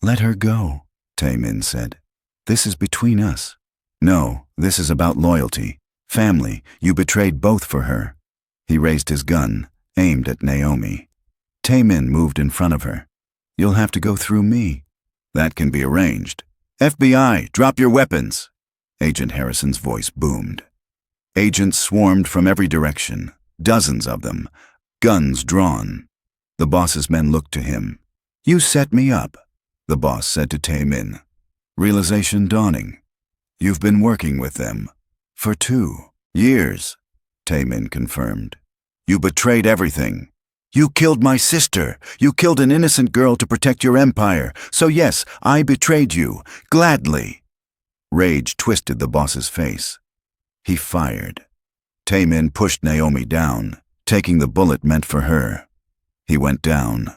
"Let her go," Tae-Min said. "This is between us." "No, this is about loyalty. Family, you betrayed both for her." He raised his gun, aimed at Naomi. Tae-Min moved in front of her. "You'll have to go through me." "That can be arranged." "FBI, drop your weapons!" Agent Harrison's voice boomed. Agents swarmed from every direction, dozens of them, guns drawn. The boss's men looked to him. "You set me up," the boss said to Tae-Min. Realization dawning. "You've been working with them. For 2 years," Tae-Min confirmed. "You betrayed everything. You killed my sister. You killed an innocent girl to protect your empire. So yes, I betrayed you. Gladly." Rage twisted the boss's face. He fired. Tae-Min pushed Naomi down, taking the bullet meant for her. He went down.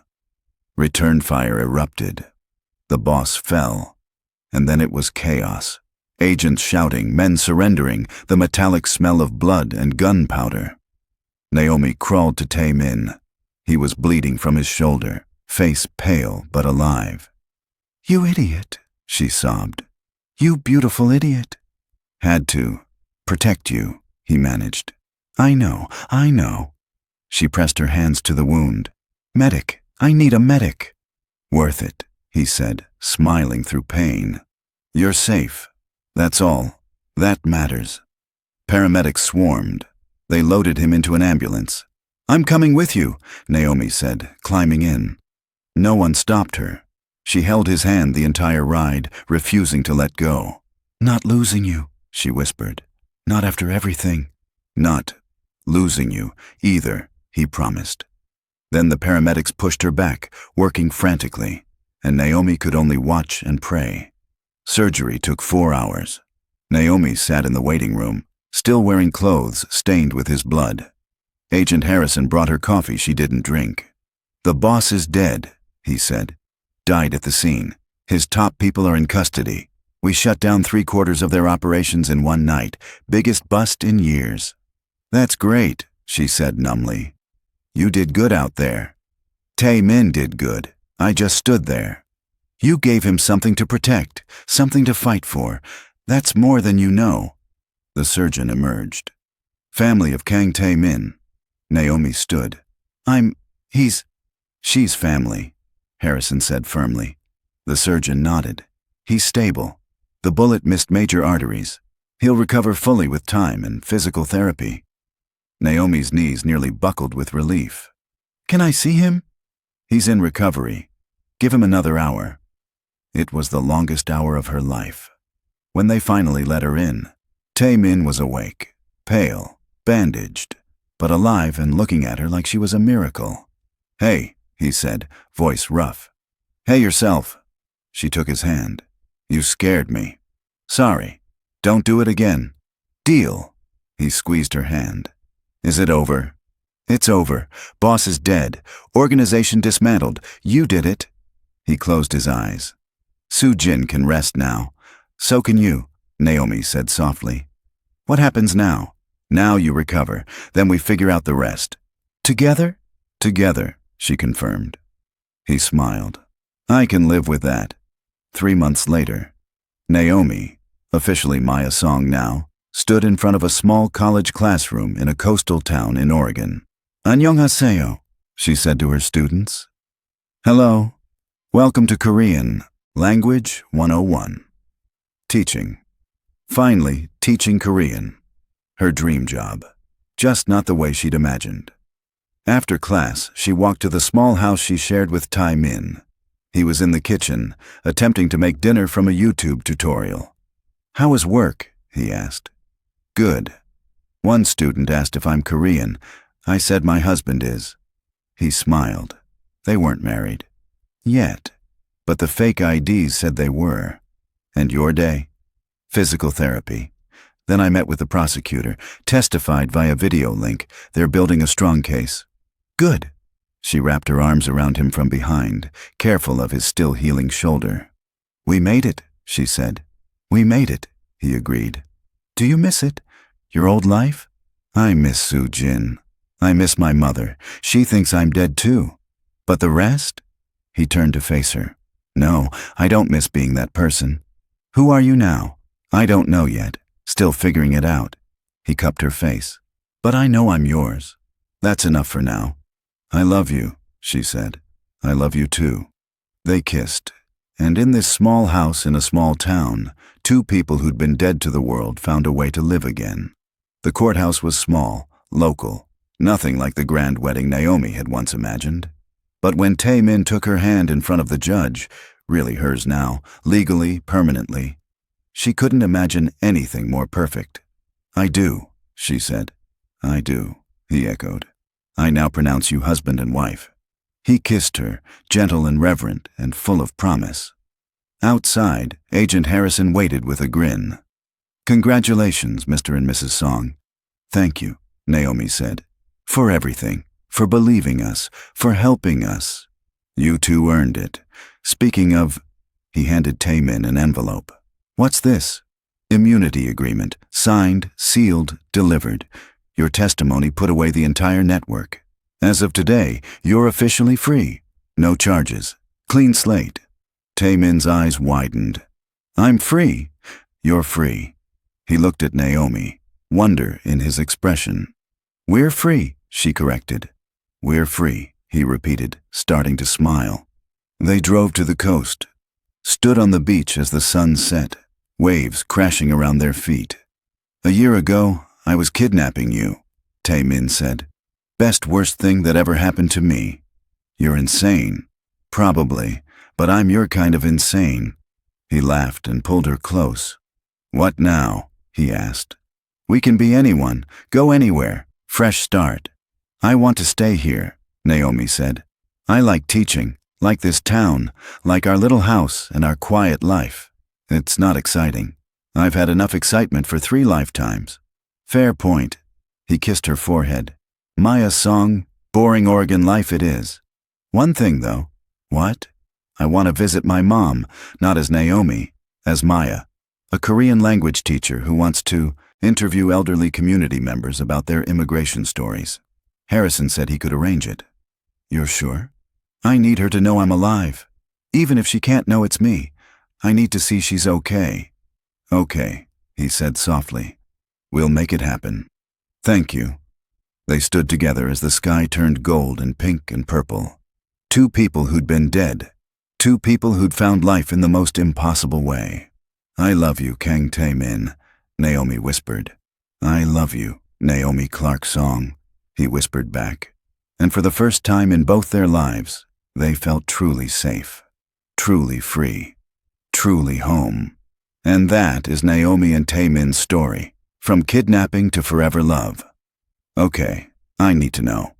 Return fire erupted. The boss fell. And then it was chaos. Agents shouting, men surrendering, the metallic smell of blood and gunpowder. Naomi crawled to Tae-Min. He was bleeding from his shoulder, face pale but alive. "You idiot," she sobbed. "You beautiful idiot." "Had to. Protect you," he managed. I know. She pressed her hands to the wound. "Medic, I need a medic." "Worth it," he said, smiling through pain. "You're safe. That's all. That matters." Paramedics swarmed. They loaded him into an ambulance. "I'm coming with you," Naomi said, climbing in. No one stopped her. She held his hand the entire ride, refusing to let go. "Not losing you," she whispered. "Not after everything." "Not losing you either," he promised. Then the paramedics pushed her back, working frantically, and Naomi could only watch and pray. Surgery took 4 hours. Naomi sat in the waiting room, still wearing clothes stained with his blood. Agent Harrison brought her coffee she didn't drink. "The boss is dead," he said. "Died at the scene. His top people are in custody. We shut down 3/4 of their operations in one night. Biggest bust in years." "That's great," she said numbly. "You did good out there." "Tae-Min did good. I just stood there." You gave him something to protect, something to fight for. That's more than you know. The surgeon emerged. Family of Kang Tae-Min. Naomi stood. She's family, Harrison said firmly. The surgeon nodded. He's stable. The bullet missed major arteries. He'll recover fully with time and physical therapy. Naomi's knees nearly buckled with relief. Can I see him? He's in recovery. Give him another hour. It was the longest hour of her life. When they finally let her in, Tae-Min was awake, pale, bandaged, but alive and looking at her like she was a miracle. Hey, he said, voice rough. Hey yourself. She took his hand. You scared me. Sorry. Don't do it again. Deal. He squeezed her hand. Is it over? It's over. Boss is dead. Organization dismantled. You did it. He closed his eyes. Soo-jin can rest now. So can you, Naomi said softly. What happens now? Now you recover. Then we figure out the rest. Together? Together, she confirmed. He smiled. I can live with that. 3 months later, Naomi, officially Maya Song now, stood in front of a small college classroom in a coastal town in Oregon. "Annyeonghaseyo," she said to her students. Hello. Welcome to Korean, Language 101. Teaching. Finally, teaching Korean. Her dream job. Just not the way she'd imagined. After class, she walked to the small house she shared with Tae-Min. He was in the kitchen, attempting to make dinner from a YouTube tutorial. How was work? He asked. Good. One student asked if I'm Korean. I said my husband is. He smiled. They weren't married. Yet. But the fake IDs said they were. And your day? Physical therapy. Then I met with the prosecutor, testified via video link. They're building a strong case. Good. She wrapped her arms around him from behind, careful of his still healing shoulder. We made it, she said. We made it, he agreed. Do you miss it? Your old life? I miss Soo-jin. I miss my mother. She thinks I'm dead too. But the rest? He turned to face her. No, I don't miss being that person. Who are you now? I don't know yet. Still figuring it out. He cupped her face. But I know I'm yours. That's enough for now. I love you, she said. I love you too. They kissed. And in this small house in a small town, two people who'd been dead to the world found a way to live again. The courthouse was small, local, nothing like the grand wedding Naomi had once imagined. But when Tae-Min took her hand in front of the judge, really hers now, legally, permanently, she couldn't imagine anything more perfect. I do, she said. I do, he echoed. I now pronounce you husband and wife. He kissed her, gentle and reverent and full of promise. Outside, Agent Harrison waited with a grin. Congratulations, Mr. and Mrs. Song. Thank you, Naomi said. For everything, for believing us, for helping us. You two earned it. Speaking of, he handed Tae-Min an envelope. What's this? Immunity agreement, signed, sealed, delivered. Your testimony put away the entire network. As of today, you're officially free. No charges. Clean slate. Tae-Min's eyes widened. I'm free. You're free. He looked at Naomi, wonder in his expression. We're free, she corrected. We're free, he repeated, starting to smile. They drove to the coast, stood on the beach as the sun set, waves crashing around their feet. A year ago, I was kidnapping you, Tae-Min said. Best worst thing that ever happened to me. You're insane. Probably, but I'm your kind of insane. He laughed and pulled her close. What now? He asked. We can be anyone, go anywhere, fresh start. I want to stay here, Naomi said. I like teaching, like this town, like our little house and our quiet life. It's not exciting. I've had enough excitement for 3 lifetimes. Fair point. He kissed her forehead. Maya Song, boring Oregon life it is. One thing though. What? I want to visit my mom, not as Naomi, as Maya, a Korean language teacher who wants to interview elderly community members about their immigration stories. Harrison said he could arrange it. You're sure? I need her to know I'm alive. Even if she can't know it's me, I need to see she's okay. Okay, he said softly. We'll make it happen. Thank you. They stood together as the sky turned gold and pink and purple. Two people who'd been dead. Two people who'd found life in the most impossible way. I love you, Kang Tae-Min, Naomi whispered. I love you, Naomi Clarke song, he whispered back. And for the first time in both their lives, they felt truly safe, truly free, truly home. And that is Naomi and Tae-Min's story, from kidnapping to forever love. Okay, I need to know.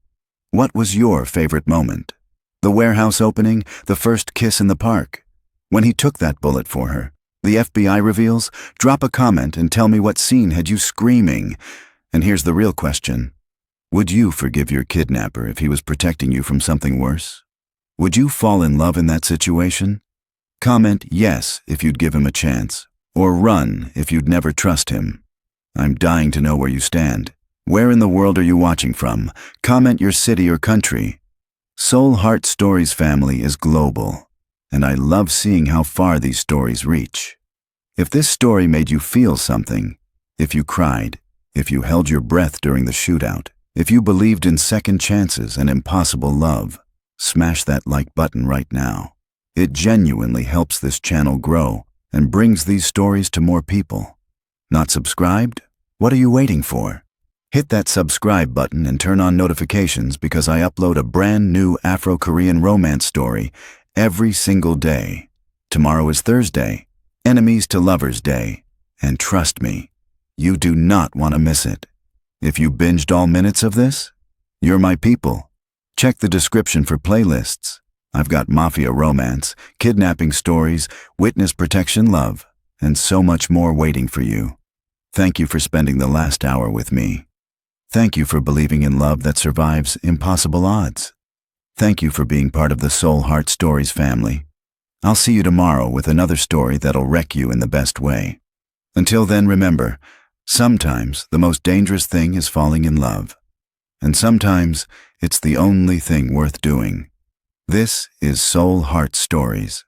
What was your favorite moment? The warehouse opening, the first kiss in the park? When he took that bullet for her? The FBI reveals? Drop a comment and tell me what scene had you screaming. And here's the real question. Would you forgive your kidnapper if he was protecting you from something worse? Would you fall in love in that situation? Comment yes if you'd give him a chance, or run if you'd never trust him. I'm dying to know where you stand. Where in the world are you watching from? Comment your city or country. Seoul Heart Stories family is global, and I love seeing how far these stories reach. If this story made you feel something, if you cried, if you held your breath during the shootout, if you believed in second chances and impossible love, smash that like button right now. It genuinely helps this channel grow and brings these stories to more people. Not subscribed? What are you waiting for? Hit that subscribe button and turn on notifications because I upload a brand new Afro-Korean romance story every single day. Tomorrow is Thursday, Enemies to Lovers Day, and trust me, you do not want to miss it. If you binged all minutes of this, you're my people. Check the description for playlists. I've got mafia romance, kidnapping stories, witness protection love, and so much more waiting for you. Thank you for spending the last hour with me. Thank you for believing in love that survives impossible odds. Thank you for being part of the Seoul Heart Stories family. I'll see you tomorrow with another story that'll wreck you in the best way. Until then, remember, sometimes the most dangerous thing is falling in love. And sometimes it's the only thing worth doing. This is Seoul Heart Stories.